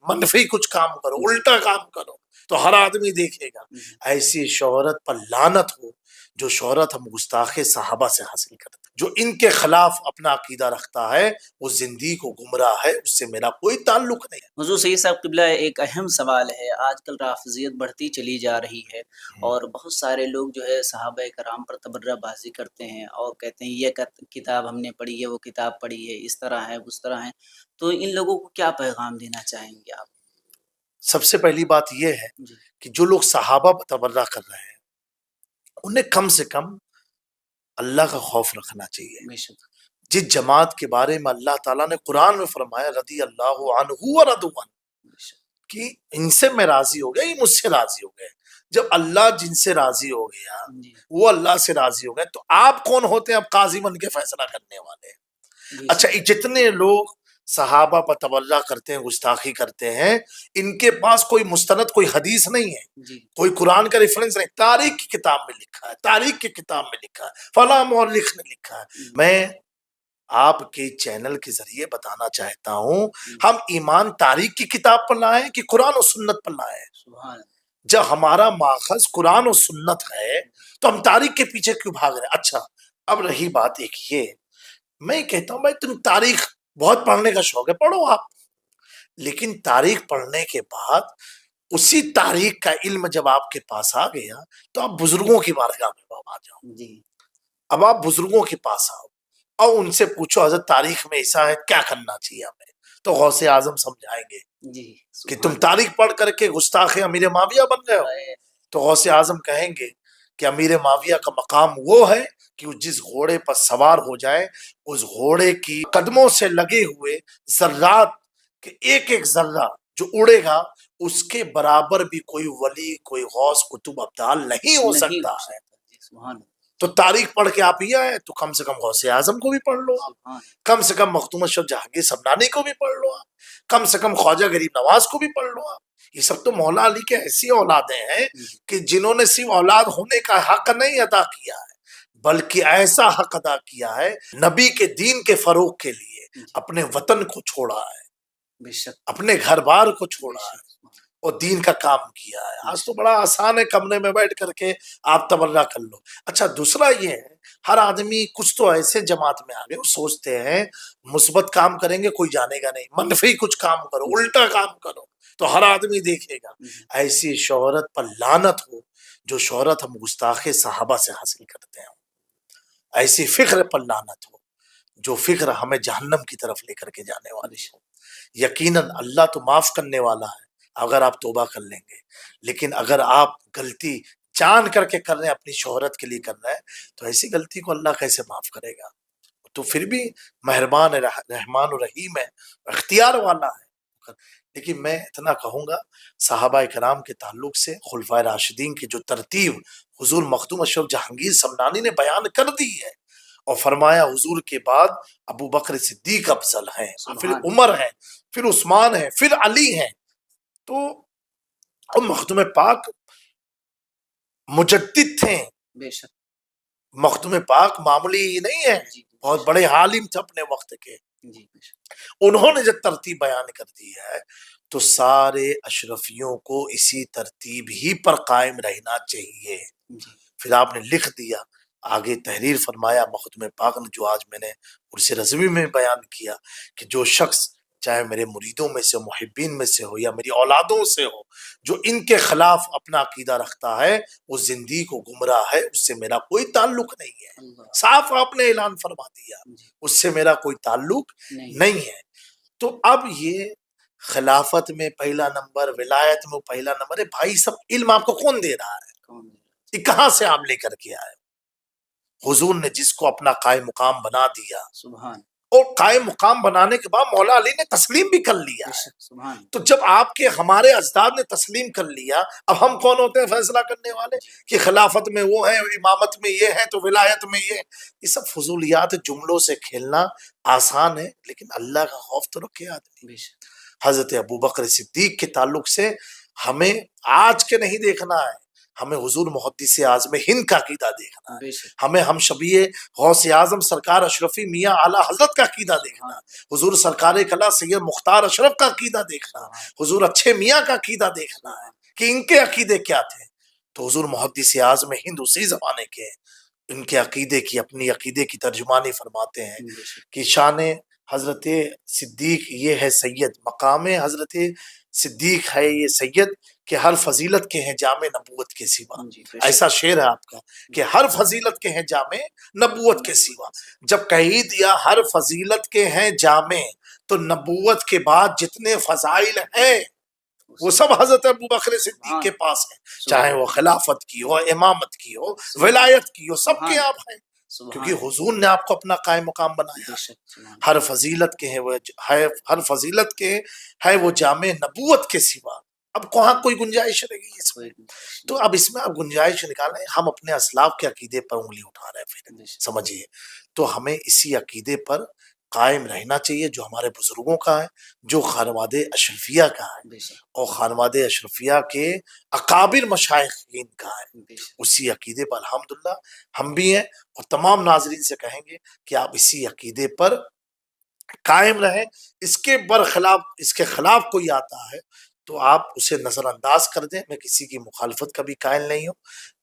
منفی کچھ کام کرو، الٹا کام کرو تو ہر آدمی دیکھے گا۔ ایسی شہرت پر لعنت ہو جو شہرت ہم گستاخ صحابہ سے حاصل کرتے ہیں۔ جو ان کے خلاف اپنا عقیدہ رکھتا ہے وہ زندگی کو گمراہ ہے، اس سے میرا کوئی تعلق نہیں ہے۔ حضور سید صاحب قبلہ، ایک اہم سوال ہے، آج کل رافضیت بڑھتی چلی جا رہی ہے اور بہت سارے لوگ جو ہے صحابہ کرام پر تبرہ بازی کرتے ہیں اور کہتے ہیں یہ کتاب ہم نے پڑھی ہے، وہ کتاب پڑھی ہے، اس طرح ہے اس طرح ہے، تو ان لوگوں کو کیا پیغام دینا چاہیں گے آپ؟ سب سے پہلی بات یہ ہے کہ جو لوگ صحابہ پر تبرہ کر رہے ہیں انہیں کم سے کم اللہ کا خوف رکھنا چاہیے۔ بے شک۔ جس جماعت کے بارے میں اللہ تعالیٰ نے قرآن میں فرمایا رضی اللہ عنہ ورضوا عنہ، کہ ان سے میں راضی ہو گیا، یہ مجھ سے راضی ہو گئے۔ جب اللہ جن سے راضی ہو گیا وہ اللہ سے راضی ہو گئے تو آپ کون ہوتے ہیں اب قاضی بن کے فیصلہ کرنے والے؟ اچھا، جتنے لوگ صحابہ پر تبرہ کرتے ہیں، گستاخی کرتے ہیں، ان کے پاس کوئی مستند کوئی حدیث نہیں ہے، کوئی قرآن کا ریفرنس نہیں، تاریخ کی کتاب میں لکھا ہے، تاریخ کی کتاب میں لکھا ہے، فلاں مورخ نے لکھا ہے۔ میں آپ کے چینل کے ذریعے بتانا چاہتا ہوں ہم ایمان تاریخ کی کتاب پر لائیں کہ قرآن و سنت پر لائیں؟ جب ہمارا ماخذ قرآن و سنت ہے تو ہم تاریخ کے پیچھے کیوں بھاگ رہے ہیں؟ اچھا، اب رہی بات ایک یہ، میں کہتا ہوں بھائی تم تاریخ بہت پڑھنے کا شوق ہے، پڑھو آپ، لیکن تاریخ پڑھنے کے بعد اسی تاریخ کا علم جب آپ کے پاس آ گیا تو آپ بزرگوں کی بارگاہ میں آ جاؤ۔ اب آپ بزرگوں کے پاس آؤ اور ان سے پوچھو حضرت تاریخ میں ایسا ہے، کیا کرنا چاہیے ہمیں؟ تو غوث اعظم سمجھائیں گے کہ تم تاریخ پڑھ کر کے گستاخ امیر معاویہ بن گئے ہو۔ تو غوث اعظم کہیں گے کہ امیر معاویہ کا مقام وہ ہے کہ وہ جس گھوڑے پر سوار ہو جائے اس گھوڑے کی قدموں سے لگے ہوئے ذرات کہ ایک ایک ذرہ جو اڑے گا اس کے برابر بھی کوئی ولی، کوئی غوث، قطب، ابدال نہیں ہو سکتا ہے۔ تو تاریخ پڑھ کے آپ ہی آئے تو کم سے کم غوث اعظم کو بھی پڑھ لو آپ، کم سے کم مختوم اشرف جہانگیر سمنانی کو بھی پڑھ لو آپ، کم سے کم خواجہ غریب نواز کو بھی پڑھ لو آپ۔ یہ سب تو مولا علی کے ایسی اولادیں ہیں کہ جنہوں نے صرف اولاد ہونے کا حق نہیں ادا کیا ہے بلکہ ایسا حق ادا کیا ہے نبی کے دین کے فروغ کے لیے اپنے وطن کو چھوڑا ہے، اپنے گھر بار کو چھوڑا ہے اور دین کا کام کیا ہے۔ آج تو بڑا آسان ہے کمرے میں بیٹھ کر کے آپ تبرہ کر لو۔ اچھا، دوسرا یہ ہے ہر آدمی کچھ تو ایسے جماعت میں آگے وہ سوچتے ہیں مثبت کام کریں گے کوئی جانے گا نہیں، منفی کچھ کام کرو، الٹا کام کرو تو ہر آدمی دیکھے گا۔ ایسی شہرت پر لعنت ہو جو شہرت ہم گستاخ صحابہ سے حاصل کرتے ہیں، ایسی فخر پر لعنت ہو جو فخر ہمیں جہنم کی طرف لے کر کے جانے والی ہے۔ یقیناً اللہ تو معاف کرنے والا ہے اگر آپ توبہ کر لیں گے، لیکن اگر آپ غلطی جان کر کے کر رہے ہیں، اپنی شہرت کے لیے کر رہے ہیں، تو ایسی غلطی کو اللہ کیسے معاف کرے گا؟ تو پھر بھی مہربان ہے، رحمان و رحیم ہے، اختیار والا ہے۔ لیکن میں اتنا کہوں گا صحابہ کرام کے تعلق سے خلفائے راشدین کی جو ترتیب حضور مخدوم اشرف جہانگیر سمنانی نے بیان کر دی ہے اور فرمایا حضور کے بعد ابو بکر صدیق افضل ہیں، پھر عمر ہیں، پھر عثمان ہیں، پھر علی ہیں، تو مخدوم پاک مجدد تھے۔ بے شک مخدوم پاک معمولی ہی نہیں ہے، بہت بڑے عالم تھے اپنے وقت کے۔ انہوں نے جب ترتیب بیان کر دی ہے تو سارے اشرفیوں کو اسی ترتیب ہی پر قائم رہنا چاہیے۔ پھر آپ نے لکھ دیا، آگے تحریر فرمایا مخدوم پاک نے، جو آج میں نے عرس رضوی میں بیان کیا کہ جو شخص چاہے میرے مریدوں میں سے، محبین میں سے ہو یا میری اولادوں سے ہو، جو ان کے خلاف اپنا عقیدہ رکھتا ہے وہ زندگی کو گمراہ ہے، اس سے میرا کوئی تعلق نہیں ہے۔ صاف آپ نے اعلان فرما دیا، اس سے میرا کوئی تعلق نہیں ہے۔ تو اب یہ خلافت میں پہلا نمبر، ولایت میں پہلا نمبر ہے، بھائی سب علم آپ کو کون دے رہا ہے؟ یہ کہاں سے آپ لے کر کے آئے؟ حضور نے جس کو اپنا قائم مقام بنا دیا، سبحان، اور قائم مقام بنانے کے بعد مولا علی نے تسلیم بھی کر لیا ہے۔ تو جب آپ کے ہمارے اجداد نے تسلیم کر لیا، اب ہم کون ہوتے ہیں فیصلہ کرنے والے کہ خلافت میں وہ ہے، امامت میں یہ ہے، تو ولایت میں یہ سب فضولیات جملوں سے کھیلنا آسان ہے، لیکن اللہ کا خوف تو رکھے آدمی۔ حضرت ابو بکر صدیق کے تعلق سے ہمیں آج کے نہیں دیکھنا ہے، ہمیں حضور محدث اعظم ہند کا عقیدہ دیکھنا ہے، بے شک ہمیں ہم شبیہ غوث اعظم سرکار اشرفی میاں اعلیٰ حضرت کا عقیدہ دیکھنا ہے، حضور سرکار کلا سید مختار اشرف کا عقیدہ دیکھنا ہے، حضور اچھے میاں کا عقیدہ دیکھنا ہے کہ ان کے عقیدے کیا تھے۔ تو حضور محدث اعظم ہند اسی زمانے کے ہیں، ان کے عقیدے کی اپنی عقیدے کی ترجمانی فرماتے ہیں بے شک کہ شان حضرت صدیق یہ ہے سید، مقام حضرت صدیق ہے یہ سید کہ ہر فضیلت کے ہیں جامع نبوت کے سوا۔ جی بے شک ایسا شعر ہے آپ کا کہ ہر فضیلت کے ہیں جامع نبوت کے سوا۔ جب کہی دیا ہر فضیلت کے ہیں جامع، تو نبوت کے بعد جتنے فضائل ہیں وہ سب حضرت ابوبکر صدیق کے پاس ہیں، چاہے وہ خلافت کی ہو، امامت کی ہو، ولایت کی ہو، سب کے آپ ہیں، کیونکہ حضور نے آپ کو اپنا قائم مقام بنایا بے ہے۔ شک سبحان ہر فضیلت کے ہیں وہ ہر فضیلت کے ہے وہ جامع نبوت کے سوا۔ اب کہاں کوئی گنجائش رہ گئی اس میں؟ تو اب اس میں اب گنجائش نکالیں، ہم اپنے اسلاف کے عقیدے پر انگلی اٹھا رہے ہیں، پھر سمجھیے۔ تو ہمیں اسی عقیدے پر قائم رہنا چاہیے جو ہمارے بزرگوں کا ہے، جو خانواد اشرفیہ کا ہے، بے شک اور خانواد اشرفیہ کے اکابر مشائخین کا ہے، بے شک اسی عقیدے پر الحمدللہ ہم بھی ہیں، اور تمام ناظرین سے کہیں گے کہ آپ اسی عقیدے پر قائم رہیں۔ اس کے برخلاف، اس کے خلاف کوئی آتا ہے تو آپ اسے نظر انداز کر دیں، میں کسی کی مخالفت کا بھی قائل نہیں ہوں،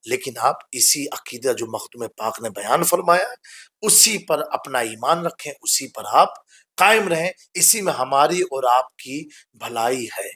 لیکن آپ اسی عقیدہ جو مختوم پاک نے بیان فرمایا ہے اسی پر اپنا ایمان رکھیں، اسی پر آپ قائم رہیں، اسی میں ہماری اور آپ کی بھلائی ہے۔